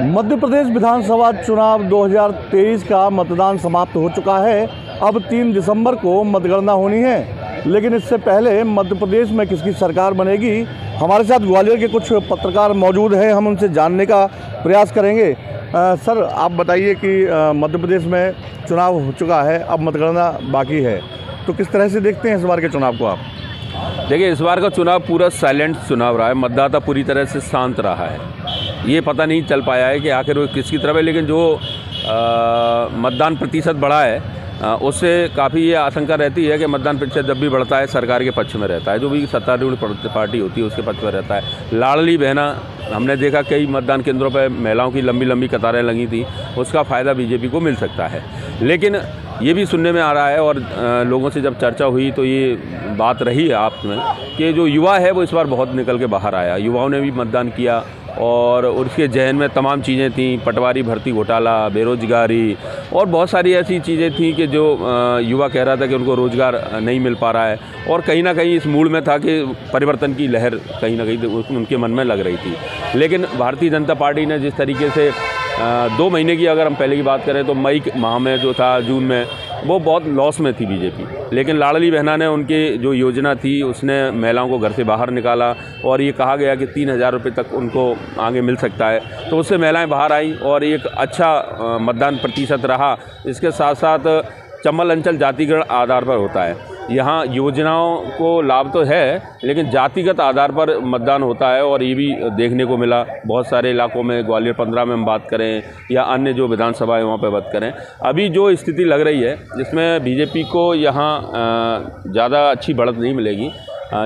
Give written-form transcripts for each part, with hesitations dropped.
मध्य प्रदेश विधानसभा चुनाव 2023 का मतदान समाप्त हो चुका है। अब 3 दिसंबर को मतगणना होनी है, लेकिन इससे पहले मध्य प्रदेश में किसकी सरकार बनेगी, हमारे साथ ग्वालियर के कुछ पत्रकार मौजूद हैं, हम उनसे जानने का प्रयास करेंगे। सर, आप बताइए कि मध्य प्रदेश में चुनाव हो चुका है, अब मतगणना बाकी है, तो किस तरह से देखते हैं इस बार के चुनाव को आप? देखिए, इस बार का चुनाव पूरा साइलेंट चुनाव रहा है। मतदाता पूरी तरह से शांत रहा है। ये पता नहीं चल पाया है कि आखिर वो किसकी तरफ है, लेकिन जो मतदान प्रतिशत बढ़ा है उससे काफ़ी ये आशंका रहती है कि मतदान प्रतिशत जब भी बढ़ता है सरकार के पक्ष में रहता है, जो भी सत्तारूढ़ पार्टी होती है उसके पक्ष में रहता है। लाडली बहना हमने देखा, कई मतदान केंद्रों पर महिलाओं की लंबी लंबी कतारें लगी थी, उसका फ़ायदा बीजेपी को मिल सकता है। लेकिन ये भी सुनने में आ रहा है और लोगों से जब चर्चा हुई तो ये बात रही है आप में कि जो युवा है वो इस बार बहुत निकल के बाहर आया। युवाओं ने भी मतदान किया और उसके जहन में तमाम चीज़ें थीं, पटवारी भर्ती घोटाला, बेरोजगारी और बहुत सारी ऐसी चीज़ें थीं कि जो युवा कह रहा था कि उनको रोज़गार नहीं मिल पा रहा है, और कहीं ना कहीं इस मूड में था कि परिवर्तन की लहर कहीं ना कहीं उनके मन में लग रही थी। लेकिन भारतीय जनता पार्टी ने जिस तरीके से 2 महीने की अगर हम पहले की बात करें तो मई माह में जो था, जून में, वो बहुत लॉस में थी बीजेपी। लेकिन लाडली बहना ने उनकी जो योजना थी उसने महिलाओं को घर से बाहर निकाला और ये कहा गया कि 3,000 रुपये तक उनको आगे मिल सकता है, तो उससे महिलाएं बाहर आई और एक अच्छा मतदान प्रतिशत रहा। इसके साथ साथ चंबल अंचल जातिगत आधार पर होता है। यहाँ योजनाओं को लाभ तो है, लेकिन जातिगत आधार पर मतदान होता है और ये भी देखने को मिला बहुत सारे इलाकों में। ग्वालियर 15 में हम बात करें या अन्य जो विधानसभा है वहाँ पर बात करें, अभी जो स्थिति लग रही है जिसमें बीजेपी को यहाँ ज़्यादा अच्छी बढ़त नहीं मिलेगी।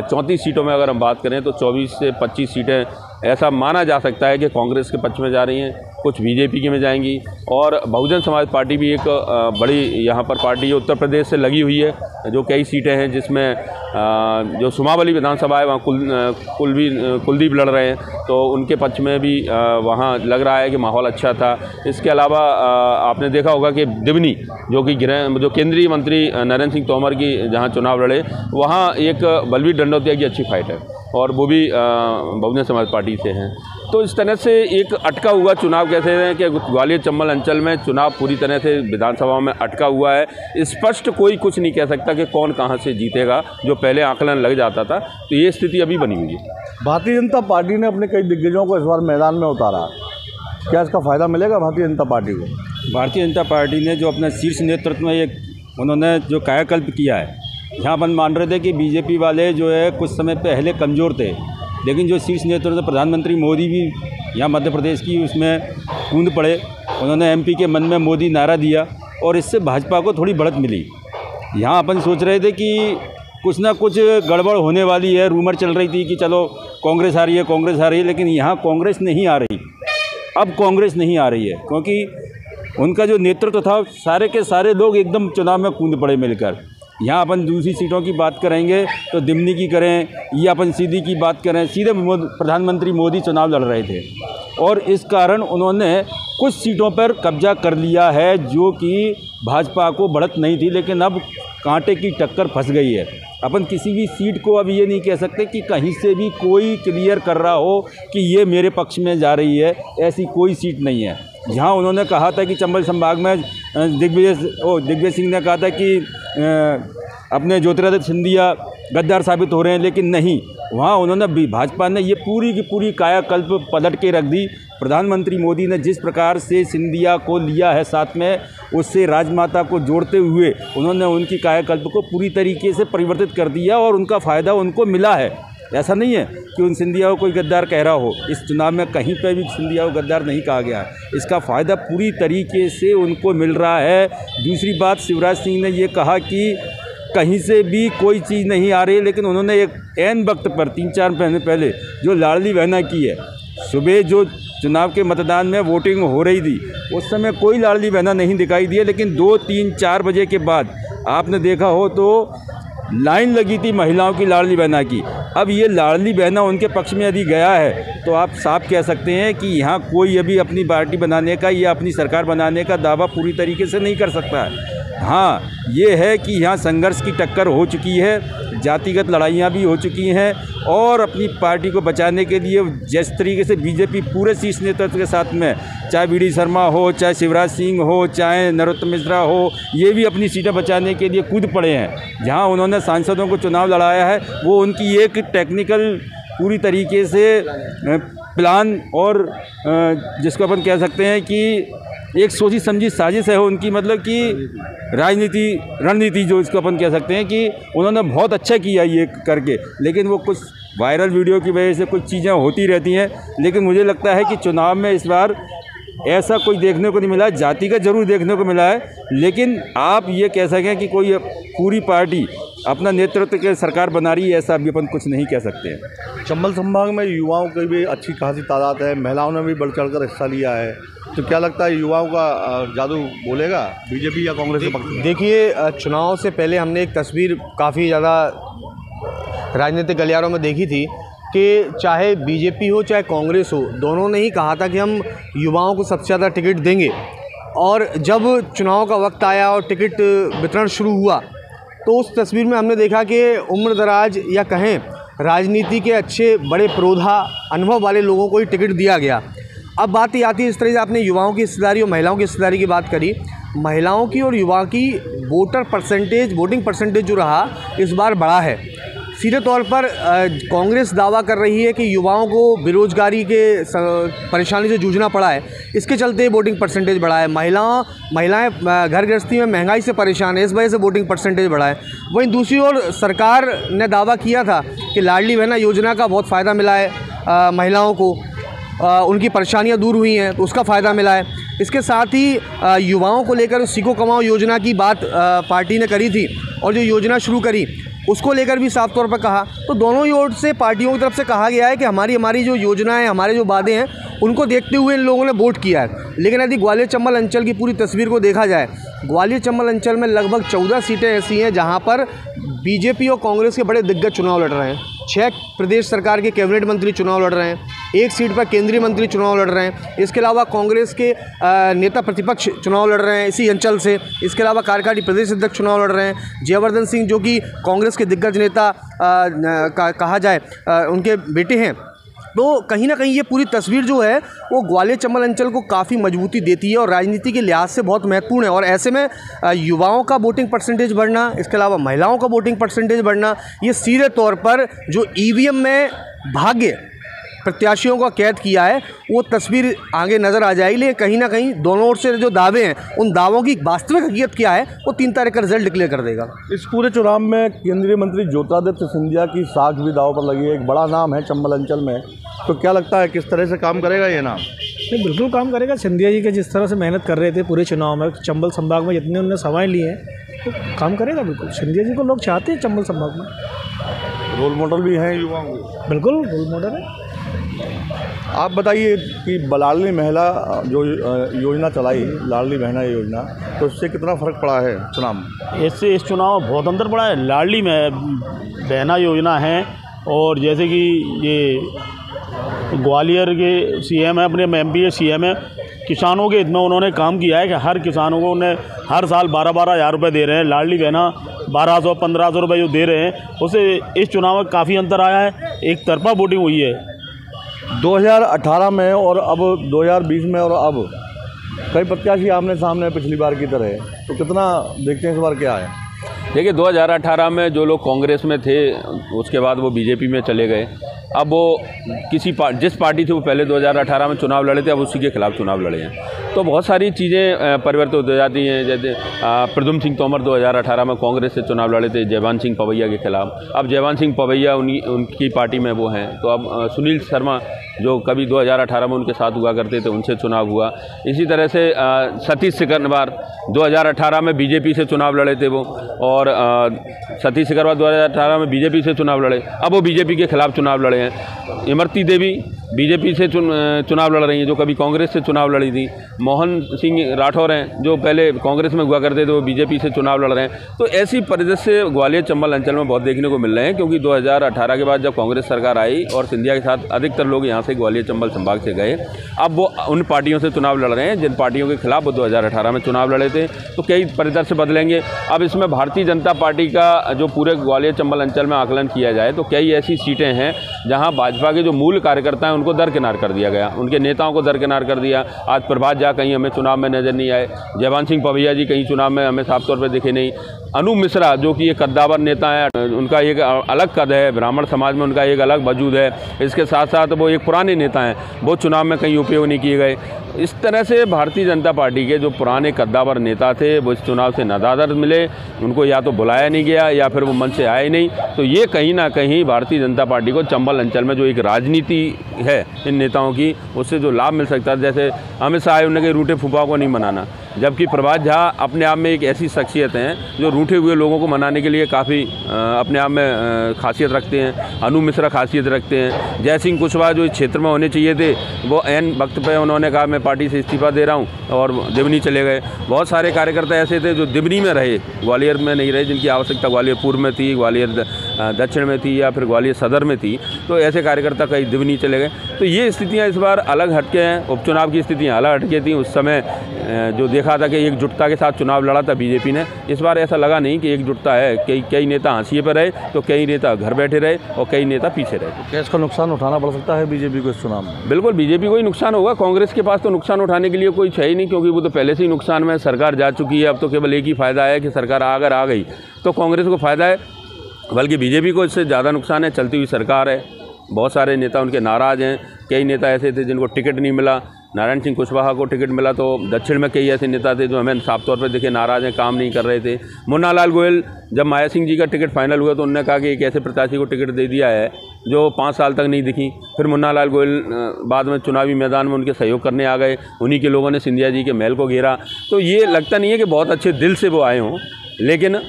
34 सीटों में अगर हम बात करें तो 24 से 25 सीटें ऐसा माना जा सकता है कि कांग्रेस के पक्ष में जा रही हैं, कुछ बीजेपी के में जाएंगी, और बहुजन समाज पार्टी भी एक बड़ी यहाँ पर पार्टी उत्तर प्रदेश से लगी हुई है, जो कई सीटें हैं जिसमें जो सुमावली विधानसभा है वहाँ कुलदीप लड़ रहे हैं, तो उनके पक्ष में भी वहाँ लग रहा है कि माहौल अच्छा था। इसके अलावा आपने देखा होगा कि दिवनी जो केंद्रीय मंत्री नरेंद्र सिंह तोमर की जहाँ चुनाव लड़े, वहाँ एक बलवीर डंडौतिया की अच्छी फाइट है और वो भी बहुजन समाज पार्टी से हैं। तो इस तरह से एक अटका हुआ चुनाव कहते हैं कि ग्वालियर चंबल अंचल में चुनाव पूरी तरह से विधानसभा में अटका हुआ है। स्पष्ट कोई कुछ नहीं कह सकता कि कौन कहां से जीतेगा, जो पहले आकलन लग जाता था, तो ये स्थिति अभी बनी हुई है। भारतीय जनता पार्टी ने अपने कई दिग्गजों को इस बार मैदान में उतारा, क्या इसका फ़ायदा मिलेगा भारतीय जनता पार्टी को? भारतीय जनता पार्टी ने जो अपना शीर्ष नेतृत्व में उन्होंने जो कायाकल्प किया है, यहाँ अपन मान रहे थे कि बीजेपी वाले जो है कुछ समय पहले कमज़ोर थे, लेकिन जो शीर्ष नेतृत्व प्रधानमंत्री मोदी भी यहाँ मध्य प्रदेश की उसमें कूद पड़े। उन्होंने एमपी के मन में मोदी नारा दिया और इससे भाजपा को थोड़ी बढ़त मिली। यहाँ अपन सोच रहे थे कि कुछ ना कुछ गड़बड़ होने वाली है, रूमर चल रही थी कि चलो कांग्रेस आ रही है, कांग्रेस आ रही है, लेकिन यहाँ कांग्रेस नहीं आ रही। अब कांग्रेस नहीं आ रही है क्योंकि उनका जो नेतृत्व था, सारे के सारे लोग एकदम चुनाव में कूद पड़े मिलकर। यहाँ अपन दूसरी सीटों की बात करेंगे तो दिमनी की करें या अपन सीधी की बात करें, सीधे प्रधानमंत्री मोदी चुनाव लड़ रहे थे और इस कारण उन्होंने कुछ सीटों पर कब्जा कर लिया है, जो कि भाजपा को बढ़त नहीं थी, लेकिन अब कांटे की टक्कर फंस गई है। अपन किसी भी सीट को अब ये नहीं कह सकते कि कहीं से भी कोई क्लियर कर रहा हो कि ये मेरे पक्ष में जा रही है, ऐसी कोई सीट नहीं है। जहाँ उन्होंने कहा था कि चंबल संभाग में दिग्विजय सिंह ने कहा था कि अपने ज्योतिरादित्य सिंधिया गद्दार साबित हो रहे हैं, लेकिन नहीं, वहाँ उन्होंने भाजपा ने ये पूरी की पूरी कायाकल्प पलट के रख दी। प्रधानमंत्री मोदी ने जिस प्रकार से सिंधिया को लिया है साथ में, उससे राजमाता को जोड़ते हुए उन्होंने उनकी कायाकल्प को पूरी तरीके से परिवर्तित कर दिया और उनका फ़ायदा उनको मिला है। ऐसा नहीं है कि उन सिंधिया को कोई गद्दार कह रहा हो, इस चुनाव में कहीं पर भी सिंधिया को गद्दार नहीं कहा गया है। इसका फ़ायदा पूरी तरीके से उनको मिल रहा है। दूसरी बात, शिवराज सिंह ने ये कहा कि कहीं से भी कोई चीज़ नहीं आ रही, लेकिन उन्होंने एक ऐन वक्त पर 3-4 महीने पहले जो लाडली बहना की है, सुबह जो चुनाव के मतदान में वोटिंग हो रही थी उस समय कोई लाडली बहना नहीं दिखाई दी है, लेकिन 2-3-4 बजे के बाद आपने देखा हो तो लाइन लगी थी महिलाओं की लाडली बहना की। अब ये लाडली बहना उनके पक्ष में यदि गया है तो आप साफ कह सकते हैं कि यहाँ कोई अभी अपनी पार्टी बनाने का या अपनी सरकार बनाने का दावा पूरी तरीके से नहीं कर सकता है। हाँ, ये है कि यहाँ संघर्ष की टक्कर हो चुकी है, जातिगत लड़ाइयाँ भी हो चुकी हैं और अपनी पार्टी को बचाने के लिए जिस तरीके से बीजेपी पूरे शीर्ष नेतृत्व के साथ में, चाहे वी डी शर्मा हो, चाहे शिवराज सिंह हो, चाहे नरोत्तम मिश्रा हो, ये भी अपनी सीटें बचाने के लिए कूद पड़े हैं। जहाँ उन्होंने सांसदों को चुनाव लड़ाया है, वो उनकी एक टेक्निकल पूरी तरीके से प्लान और जिसको अपन कह सकते हैं कि एक सोची समझी साजिश है उनकी, मतलब कि रणनीति जो इसको अपन कह सकते हैं कि उन्होंने बहुत अच्छा किया ये करके। लेकिन वो कुछ वायरल वीडियो की वजह से कुछ चीज़ें होती रहती हैं, लेकिन मुझे लगता है कि चुनाव में इस बार ऐसा कोई देखने को नहीं मिला। जाति का जरूर देखने को मिला है, लेकिन आप ये कह सकें कि कोई पूरी पार्टी अपना नेतृत्व के सरकार बना रही है, ऐसा अभी अपन कुछ नहीं कह सकते हैं। चंबल संभाग में युवाओं की भी अच्छी खासी तादाद है, महिलाओं ने भी बढ़ चढ़कर हिस्सा लिया है, तो क्या लगता है युवाओं का जादू बोलेगा बीजेपी या कांग्रेस के पक्ष में? देखिए, चुनाव से पहले हमने एक तस्वीर काफ़ी ज़्यादा राजनीतिक गलियारों में देखी थी कि चाहे बीजेपी हो चाहे कांग्रेस हो, दोनों ने ही कहा था कि हम युवाओं को सबसे ज़्यादा टिकट देंगे। और जब चुनाव का वक्त आया और टिकट वितरण शुरू हुआ तो उस तस्वीर में हमने देखा कि उम्रदराज या कहें राजनीति के अच्छे बड़े प्रोधा अनुभव वाले लोगों को ही टिकट दिया गया। अब बात ये आती है, इस तरह से आपने युवाओं की हिस्सेदारी और महिलाओं की हिस्सेदारी की बात करी। महिलाओं की और युवा की वोटिंग परसेंटेज जो रहा इस बार बढ़ा है। सीधे तौर पर कांग्रेस दावा कर रही है कि युवाओं को बेरोजगारी के परेशानी से जूझना पड़ा है, इसके चलते वोटिंग परसेंटेज बढ़ा है। महिलाएं घर गृहस्थी में महंगाई से परेशान है, इस वजह से वोटिंग परसेंटेज बढ़ा है। वहीं दूसरी ओर सरकार ने दावा किया था कि लाडली बहना योजना का बहुत फ़ायदा मिला है महिलाओं को, उनकी परेशानियां दूर हुई हैं तो उसका फ़ायदा मिला है। इसके साथ ही युवाओं को लेकर सीखो कमाओ योजना की बात पार्टी ने करी थी और जो योजना शुरू करी उसको लेकर भी साफ तौर पर कहा। तो दोनों ही ओर से पार्टियों की तरफ से कहा गया है कि हमारी जो योजनाएं, हमारे जो वादे हैं उनको देखते हुए इन लोगों ने वोट किया है। लेकिन यदि ग्वालियर चंबल अंचल की पूरी तस्वीर को देखा जाए, ग्वालियर चंबल अंचल में लगभग 14 सीटें ऐसी हैं जहां पर बीजेपी और कांग्रेस के बड़े दिग्गज चुनाव लड़ रहे हैं। 6 प्रदेश सरकार के कैबिनेट मंत्री चुनाव लड़ रहे हैं, 1 सीट पर केंद्रीय मंत्री चुनाव लड़ रहे हैं। इसके अलावा कांग्रेस के नेता प्रतिपक्ष चुनाव लड़ रहे हैं इसी अंचल से। इसके अलावा कार्यकारी प्रदेश अध्यक्ष चुनाव लड़ रहे हैं। जयवर्धन सिंह जो कि कांग्रेस के दिग्गज नेता कहा जाए, उनके बेटे हैं। तो कहीं ना कहीं ये पूरी तस्वीर जो है वो ग्वालियर चंबल अंचल को काफ़ी मजबूती देती है और राजनीति के लिहाज से बहुत महत्वपूर्ण है। और ऐसे में युवाओं का वोटिंग परसेंटेज बढ़ना, इसके अलावा महिलाओं का वोटिंग परसेंटेज बढ़ना, ये सीधे तौर पर जो ईवीएम में भाग्य प्रत्याशियों का कैद किया है वो तस्वीर आगे नज़र आ जाएगी। लेकिन कहीं ना कहीं दोनों ओर से जो दावे हैं उन दावों की वास्तविक हकीकत क्या है वो 3 तारीख का रिजल्ट डिक्लेयर कर देगा। इस पूरे चुनाव में केंद्रीय मंत्री ज्योतिरादित्य सिंधिया की साख भी दाव पर लगी है, एक बड़ा नाम है चंबल अंचल में, तो क्या लगता है किस तरह से काम करेगा ये नाम? नहीं, बिल्कुल काम करेगा। सिंधिया जी के जिस तरह से मेहनत कर रहे थे पूरे चुनाव में, चंबल संभाग में जितने उन्होंने सवाएँ लिए हैं तो काम करेगा बिल्कुल। सिंधिया जी को लोग चाहते हैं चंबल संभाग में। रोल मॉडल भी हैं युवाओं के? बिल्कुल रोल मॉडल है। आप बताइए कि लाडली महिला जो योजना चलाई, लाडली बहना योजना, तो उससे कितना फ़र्क पड़ा है चुनाव में? इससे इस चुनाव में बहुत अंतर पड़ा है। लाडली में बहना योजना है और जैसे कि ये ग्वालियर के सीएम है, अपने एमपी के सीएम है, किसानों के हित में उन्होंने काम किया है कि हर किसानों को उन्हें हर साल 12-12 हज़ार रुपये दे रहे हैं। लाडली बहना 1200-1500 रुपये जो दे रहे हैं, उससे इस चुनाव में काफ़ी अंतर आया है। एक तरफा वोटिंग हुई है 2018 में और अब 2020 में, और अब कई प्रत्याशी आमने सामने पिछली बार की तरह, तो कितना देखते हैं इस बार क्या है? देखिए 2018 में जो लोग कांग्रेस में थे उसके बाद वो बीजेपी में चले गए। अब वो जिस पार्टी थी वो पहले 2018 में चुनाव लड़े थे, अब उसी के खिलाफ चुनाव लड़े हैं। तो बहुत सारी चीज़ें परिवर्तित हो जाती हैं। जैसे प्रद्युम्न सिंह तोमर 2018 में कांग्रेस से चुनाव लड़े थे जयवान सिंह पवैया के खिलाफ। अब जयवान सिंह पवैया उनकी पार्टी में वो हैं। तो अब सुनील शर्मा जो कभी 2018 में उनके साथ हुआ करते थे, उनसे चुनाव हुआ। इसी तरह से सतीश सिकरवार 2018 में बीजेपी से चुनाव लड़े थे वो, और सतीश सिकरवार 2018 में बीजेपी से चुनाव लड़े, अब वो बीजेपी के खिलाफ चुनाव लड़े हैं। इमरती देवी बीजेपी से चुनाव लड़ रही हैं, जो कभी कांग्रेस से चुनाव लड़ी थी। मोहन सिंह राठौर हैं जो पहले कांग्रेस में हुआ करते थे, वो बीजेपी से चुनाव लड़ रहे हैं। तो ऐसी परिदृश्य ग्वालियर चंबल अंचल में बहुत देखने को मिल रहे हैं, क्योंकि 2018 के बाद जब कांग्रेस सरकार आई और सिंधिया के साथ अधिकतर लोग यहाँ से, ग्वालियर चंबल संभाग से गए। अब वो उन पार्टियों से चुनाव लड़ रहे हैं जिन पार्टियों के खिलाफ वो 2018 में चुनाव लड़े थे। तो कई परिदृश्य बदलेंगे। अब इसमें भारतीय जनता पार्टी का जो पूरे ग्वालियर चंबल अंचल में आकलन किया जाए तो कई ऐसी सीटें हैं जहाँ भाजपा के जो मूल कार्यकर्ता हैं उनको दरकिनार कर दिया गया, उनके नेताओं को दरकिनार कर दिया। आज प्रभात झा कहीं हमें चुनाव में नज़र नहीं आए, जयवान सिंह पवैया जी कहीं चुनाव में हमें साफ तौर पर दिखे नहीं। अनु मिश्रा जो कि एक कद्दावर नेता है, उनका एक अलग कद है, ब्राह्मण समाज में उनका एक अलग वजूद है। इसके साथ साथ वो एक पुराने नेता हैं, वो चुनाव में कहीं उपयोग नहीं किए गए। इस तरह से भारतीय जनता पार्टी के जो पुराने कद्दावर नेता थे वो इस चुनाव से नादार मिले, उनको या तो बुलाया नहीं गया या फिर वो मंच से आए नहीं। तो ये कहीं ना कहीं भारतीय जनता पार्टी को चंबल अंचल में जो एक राजनीति है इन नेताओं की, उससे जो लाभ मिल सकता है, जैसे अमित शाह उन्होंने रूठे फूफाओं को नहीं मनाना, जबकि प्रभात झा अपने आप में एक ऐसी शख्सियत हैं जो रूठे हुए लोगों को मनाने के लिए काफ़ी अपने आप में खासियत रखते हैं। अनु मिश्रा खासियत रखते हैं। जय सिंह कुशवाहा जो इस क्षेत्र में होने चाहिए थे वो ऐन वक्त पे उन्होंने कहा मैं पार्टी से इस्तीफा दे रहा हूं और दिमनी चले गए। बहुत सारे कार्यकर्ता ऐसे थे जो दिमनी में रहे, ग्वालियर में नहीं रहे, जिनकी आवश्यकता ग्वालियर पूर्व में थी, ग्वालियर दक्षिण में थी या फिर ग्वालियर सदर में थी। तो ऐसे कार्यकर्ता कई दिमनी चले गए। तो ये स्थितियाँ इस बार अलग हटके हैं। उपचुनाव की स्थितियाँ अलग हटके थी। उस समय जो देखा था कि एकजुटता के साथ चुनाव लड़ा था बीजेपी ने, इस बार ऐसा लगा नहीं कि एकजुटता है। कई नेता हाशिए पर रहे तो कई नेता घर बैठे रहे और कई नेता पीछे रहे। क्या इसका नुकसान उठाना पड़ सकता है बीजेपी को इस चुनाव में? बिल्कुल बीजेपी को ही नुकसान होगा। कांग्रेस के पास तो नुकसान उठाने के लिए कोई है ही नहीं, क्योंकि वो तो पहले से ही नुकसान में सरकार जा चुकी है। अब तो केवल एक ही फ़ायदा है कि सरकार अगर आ गई तो कांग्रेस को फ़ायदा है, बल्कि बीजेपी को इससे ज़्यादा नुकसान है। चलती हुई सरकार है, बहुत सारे नेता उनके नाराज़ हैं। कई नेता ऐसे थे जिनको टिकट नहीं मिला। नारायण सिंह कुशवाहा को टिकट मिला तो दक्षिण में कई ऐसे नेता थे जो हमें साफ तौर पर दिखे नाराज़ हैं, काम नहीं कर रहे थे। मुन्ना लाल गोयल, जब माया सिंह जी का टिकट फाइनल हुआ तो उन्होंने कहा कि एक ऐसे प्रत्याशी को टिकट दे दिया है जो 5 साल तक नहीं दिखी। फिर मुन्ना लाल गोयल बाद में चुनावी मैदान में उनके सहयोग करने आ गए। उन्हीं के लोगों ने सिंधिया जी के महल को घेरा। तो ये लगता नहीं है कि बहुत अच्छे दिल से वो आए हों, लेकिन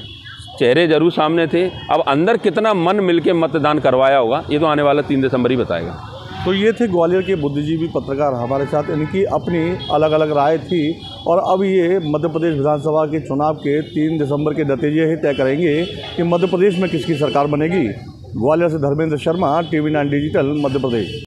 चेहरे जरूर सामने थे। अब अंदर कितना मन मिल के मतदान करवाया होगा ये तो आने वाला 3 दिसंबर ही बताएगा। तो ये थे ग्वालियर के बुद्धिजीवी पत्रकार हमारे साथ, इनकी अपनी अलग अलग राय थी। और अब ये मध्य प्रदेश विधानसभा के चुनाव के 3 दिसंबर के नतीजे ही तय करेंगे कि मध्य प्रदेश में किसकी सरकार बनेगी। ग्वालियर से धर्मेंद्र शर्मा, TV9 डिजिटल, मध्य प्रदेश।